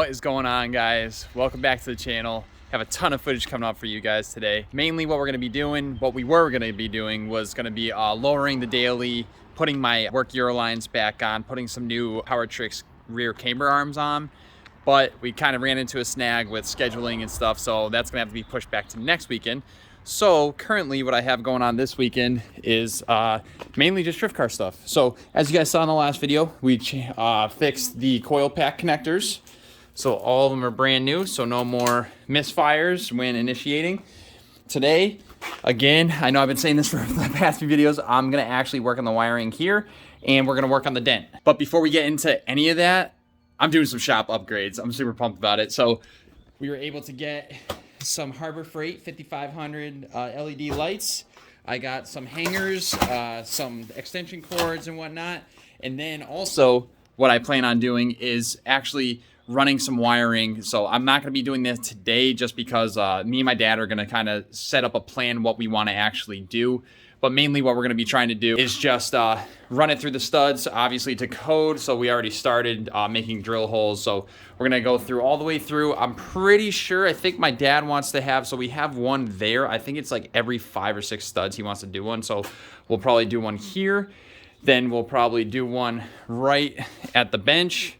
What is going on, guys? Welcome back to the channel. Have a ton of footage coming up for you guys today. Mainly what we were going to be doing was going to be lowering the daily, putting my work Eurolines back on, putting some new Power Tricks rear camber arms on. But we kind of ran into a snag with scheduling and stuff, so that's gonna have to be pushed back to next weekend. So currently what I have going on this weekend is mainly just drift car stuff. So as you guys saw in the last video, we fixed the coil pack connectors. So all of them are brand new, so no more misfires when initiating. Today, again, I know I've been saying this for the past few videos, I'm gonna actually work on the wiring here, and we're gonna work on the dent. But before we get into any of that, I'm doing some shop upgrades. I'm super pumped about it. So we were able to get some Harbor Freight 5500 LED lights. I got some hangers, some extension cords and whatnot. And then also what I plan on doing is actually running some wiring. So I'm not gonna be doing this today just because me and my dad are gonna kind of set up a plan what we wanna actually do. But mainly what we're gonna be trying to do is just run it through the studs, obviously to code. So we already started making drill holes. So we're gonna go through all the way through. I'm pretty sure, I think my dad wants to have, so we have one there. I think it's like every 5 or 6 studs he wants to do one. So we'll probably do one here. Then we'll probably do one right at the bench.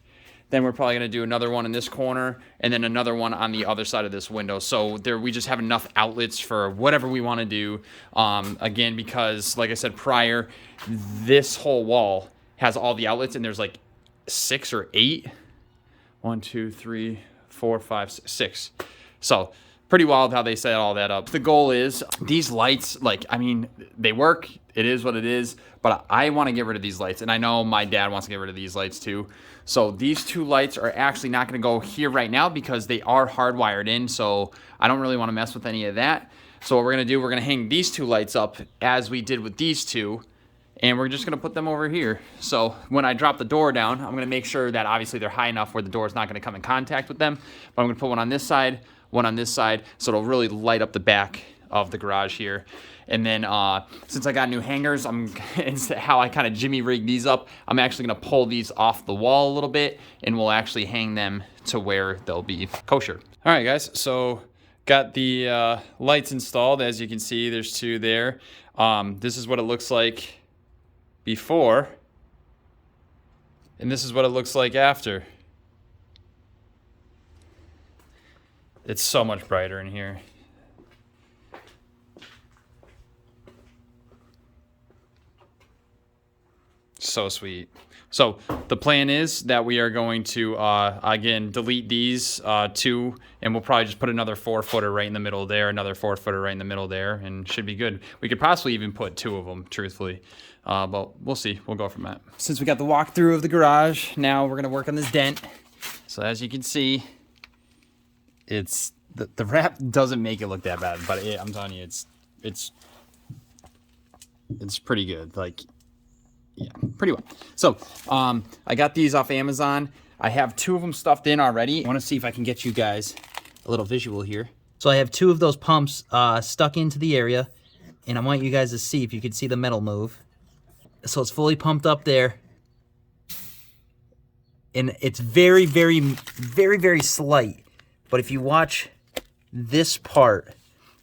Then we're probably gonna do another one in this corner and then another one on the other side of this window. So there, we just have enough outlets for whatever we wanna do. Again, because like I said prior, this whole wall has all the outlets and there's like 6 or 8. 1, 2, 3, 4, 5, 6. So pretty wild how they set all that up. The goal is these lights, like, I mean, they work, it is what it is, but I want to get rid of these lights. And I know my dad wants to get rid of these lights too. So these 2 lights are actually not going to go here right now because they are hardwired in. So I don't really want to mess with any of that. So what we're going to do, we're going to hang these 2 lights up as we did with these 2. And we're just going to put them over here. So when I drop the door down, I'm going to make sure that obviously they're high enough where the door is not going to come in contact with them. But I'm going to put one on this side, one on this side, so it'll really light up the back of the garage here. And then since I got new hangers, it's how I kind of jimmy rig these up. I'm actually gonna pull these off the wall a little bit and we'll actually hang them to where they'll be kosher. All right, guys, so got the lights installed. As you can see, there's 2 there. This is what it looks like before, and this is what it looks like after. It's so much brighter in here. So sweet. So the plan is that we are going to, again, delete these 2, and we'll probably just put another 4-footer right in the middle there, another 4-footer right in the middle there, and should be good. We could possibly even put 2 of them, truthfully. But we'll see. We'll go from that. Since we got the walkthrough of the garage, now we're going to work on this dent. So as you can see, it's... The wrap doesn't make it look that bad, but I'm telling you, it's pretty good. Like, yeah, pretty well. So I got these off Amazon. I have 2 of them stuffed in already. I want to see if I can get you guys a little visual here. So I have 2 of those pumps stuck into the area, and I want you guys to see if you can see the metal move. So it's fully pumped up there, and it's very, very, very, very slight. But if you watch this part,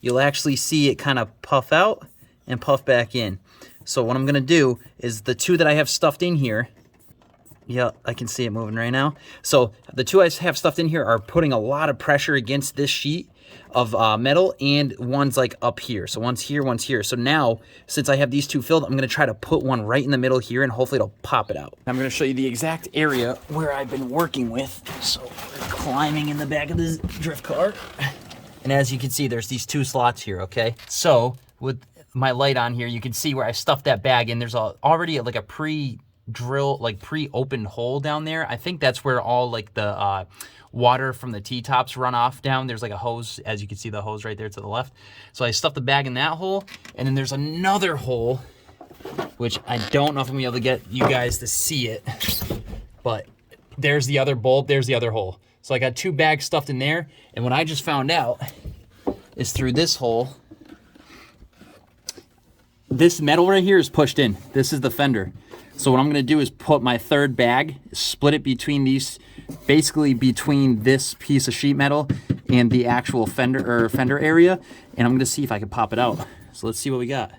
you'll actually see it kind of puff out and puff back in. So what I'm gonna do is the 2 that I have stuffed in here, yeah, I can see it moving right now. So the 2 I have stuffed in here are putting a lot of pressure against this sheet of metal, and one's like up here. So one's here, one's here. So now, since I have these 2 filled, I'm gonna try to put one right in the middle here, and hopefully it'll pop it out. I'm gonna show you the exact area where I've been working with. So we're climbing in the back of this drift car. And as you can see, there's these 2 slots here, okay? So with my light on here, you can see where I stuffed that bag in. There's already like a pre-drill, like pre-opened hole down there. I think that's where all like the water from the T-tops run off down. There's like a hose, as you can see the hose right there to the left. So I stuffed the bag in that hole, and then there's another hole, which I don't know if I'm gonna be able to get you guys to see it, but there's the other bulb, there's the other hole. So I got 2 bags stuffed in there, and what I just found out is through this hole, this metal right here is pushed in. This is the fender. So what I'm gonna do is put my third bag, split it between these, basically between this piece of sheet metal and the actual fender area, and I'm gonna see if I can pop it out. So let's see what we got.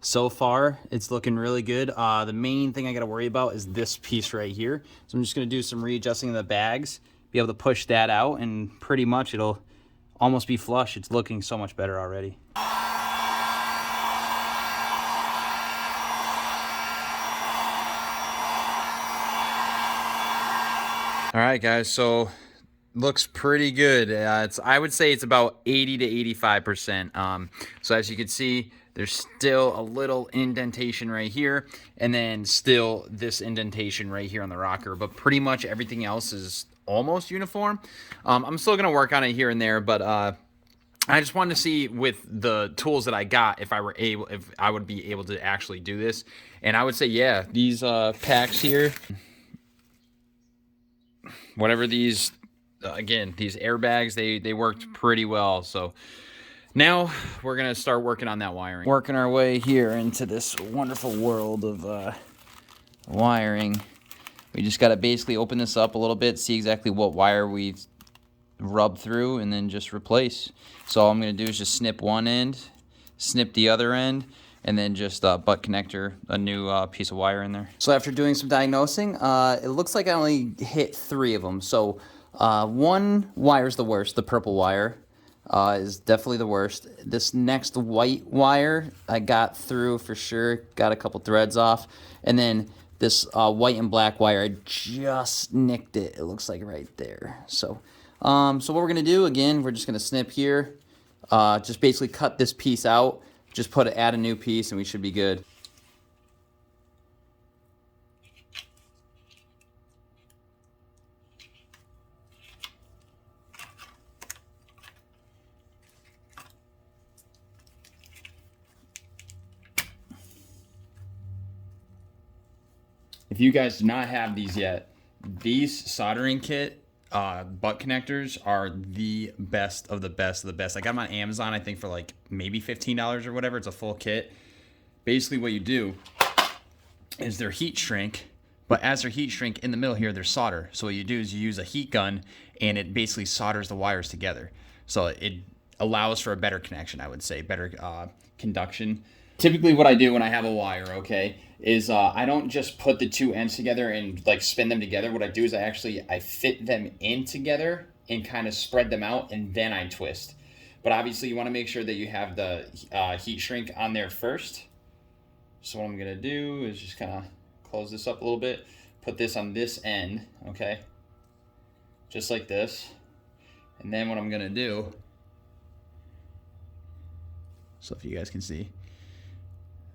So far, it's looking really good. The main thing I gotta worry about is this piece right here. So I'm just gonna do some readjusting of the bags, be able to push that out, and pretty much it'll almost be flush. It's looking so much better already. All right, guys, so looks pretty good. I would say it's about 80 to 85%. So as you can see, there's still a little indentation right here, and then still this indentation right here on the rocker, but pretty much everything else is almost uniform. I'm still gonna work on it here and there, but I just wanted to see with the tools that I got if I would be able to actually do this. And I would say, yeah, these packs here, whatever these, again, these airbags, they worked pretty well. So now we're gonna start working on that wiring. Working our way here into this wonderful world of wiring. We just gotta basically open this up a little bit, see exactly what wire we rub through, and then just replace. So all I'm gonna do is just snip one end, snip the other end, and then just butt connector a new piece of wire in there. So after doing some diagnosing, it looks like I only hit 3 of them. So one wire is the worst, the purple wire is definitely the worst. This next white wire I got through for sure, got a couple threads off. And then this white and black wire, I just nicked it, it looks like right there. So what we're gonna do, again, we're just gonna snip here, just basically cut this piece out, just add a new piece, and we should be good. If you guys do not have these yet, these soldering kit butt connectors are the best of the best of the best. I got them on Amazon, I think for like maybe $15 or whatever. It's a full kit. Basically what you do is they're heat shrink, but as they're heat shrink, in the middle here, there's solder. So what you do is you use a heat gun, and it basically solders the wires together. So it allows for a better connection, I would say, better conduction. Typically what I do when I have a wire, okay, is I don't just put the two ends together and like spin them together. What I do is I fit them in together and kind of spread them out, and then I twist. But obviously you want to make sure that you have the heat shrink on there first. So what I'm gonna do is just kind of close this up a little bit, put this on this end, okay, just like this. And then what I'm gonna do, so if you guys can see,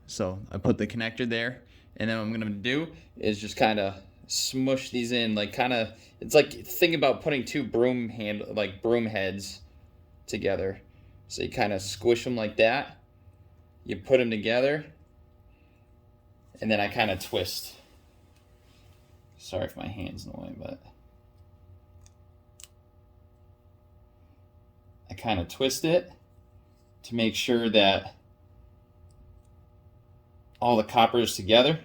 so I put the connector there, and then what I'm gonna do is just kind of smush these in, like kind of, it's like, think about putting two broom heads together. So you kind of squish them like that, you put them together, and then I kind of twist. Sorry if my hand's in the way, but I kind of twist it to make sure that all the copper is together.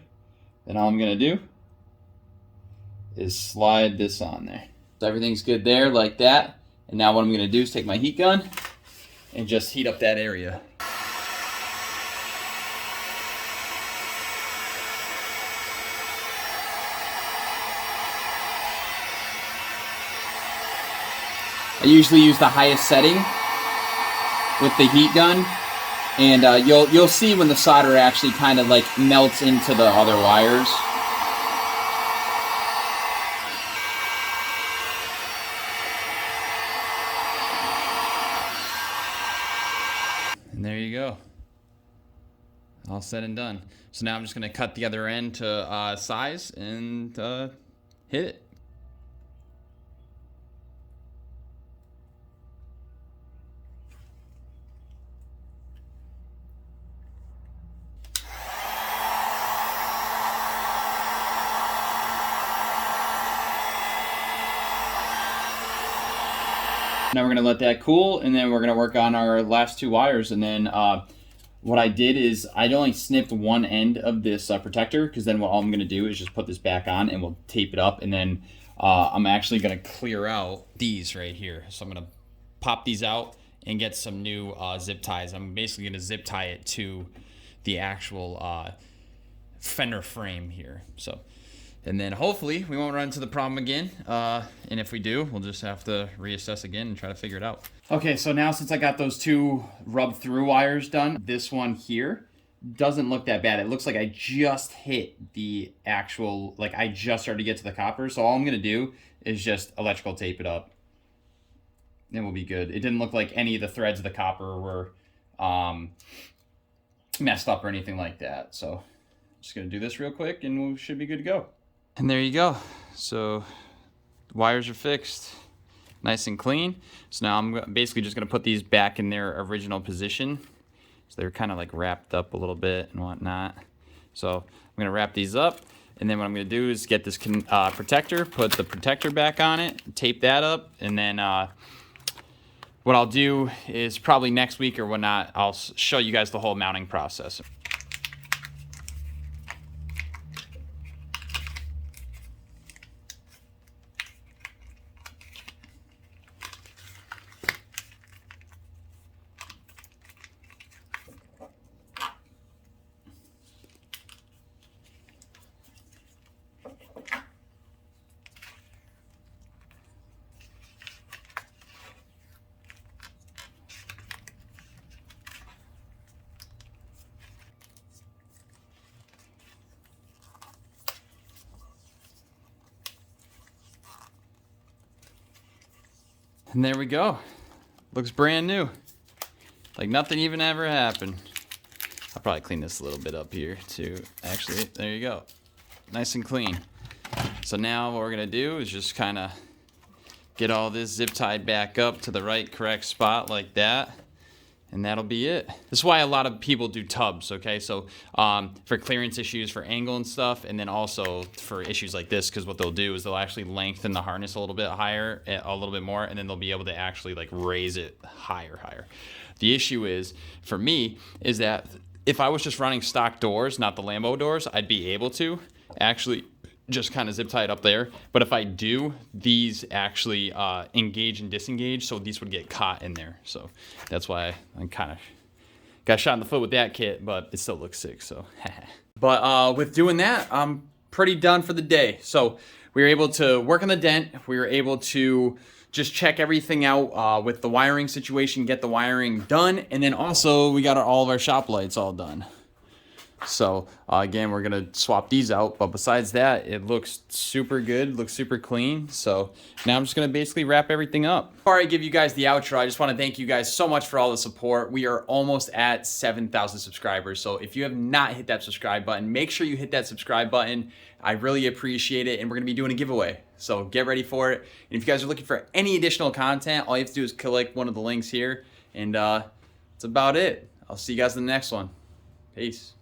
Then all I'm gonna do is slide this on there. So everything's good there like that. And now what I'm gonna do is take my heat gun and just heat up that area. I usually use the highest setting with the heat gun, and you'll see when the solder actually kind of like melts into the other wires. And there you go. All said and done. So now I'm just gonna cut the other end to size and hit it. Now we're gonna let that cool, and then we're gonna work on our last two wires, and then what I did is I only snipped one end of this protector, because then what I'm going to do is just put this back on and we'll tape it up, and then I'm actually going to clear out these right here. So I'm going to pop these out and get some new zip ties. I'm basically going to zip tie it to the actual fender frame here. So, and then hopefully we won't run into the problem again. And if we do, we'll just have to reassess again and try to figure it out. Okay, so now since I got those two rub through wires done, this one here doesn't look that bad. It looks like I just hit the actual, like I just started to get to the copper. So all I'm gonna do is just electrical tape it up. Then we'll be good. It didn't look like any of the threads of the copper were messed up or anything like that. So just gonna do this real quick and we should be good to go. And there you go. So the wires are fixed, nice and clean. So now I'm basically just gonna put these back in their original position. So they're kind of like wrapped up a little bit and whatnot. So I'm gonna wrap these up, and then what I'm gonna do is get this protector, put the protector back on it, tape that up, and then what I'll do is probably next week or whatnot, I'll show you guys the whole mounting process. And there we go. Looks brand new. Like nothing even ever happened. I'll probably clean this a little bit up here too. Actually, there you go. Nice and clean. So now what we're gonna do is just kind of get all this zip tied back up to the right correct spot like that. And that'll be it. This is why a lot of people do tubs, okay? So for clearance issues, for angle and stuff, and then also for issues like this, because what they'll do is they'll actually lengthen the harness a little bit higher, a little bit more, and then they'll be able to actually like raise it higher. The issue is, for me, is that if I was just running stock doors, not the Lambo doors, I'd be able to actually just kind of zip tie it up there. But if I do, these actually engage and disengage, so these would get caught in there. So that's why I kind of got shot in the foot with that kit, but it still looks sick, so. But with doing that, I'm pretty done for the day. So we were able to work on the dent. We were able to just check everything out with the wiring situation, get the wiring done, and then also we got all of our shop lights all done. So again, we're gonna swap these out, but besides that, it looks super good, looks super clean. So now I'm just gonna basically wrap everything up. Before I give you guys the outro, I just wanna thank you guys so much for all the support. We are almost at 7,000 subscribers. So if you have not hit that subscribe button, make sure you hit that subscribe button. I really appreciate it, and we're gonna be doing a giveaway. So get ready for it. And if you guys are looking for any additional content, all you have to do is click one of the links here, and that's about it. I'll see you guys in the next one. Peace.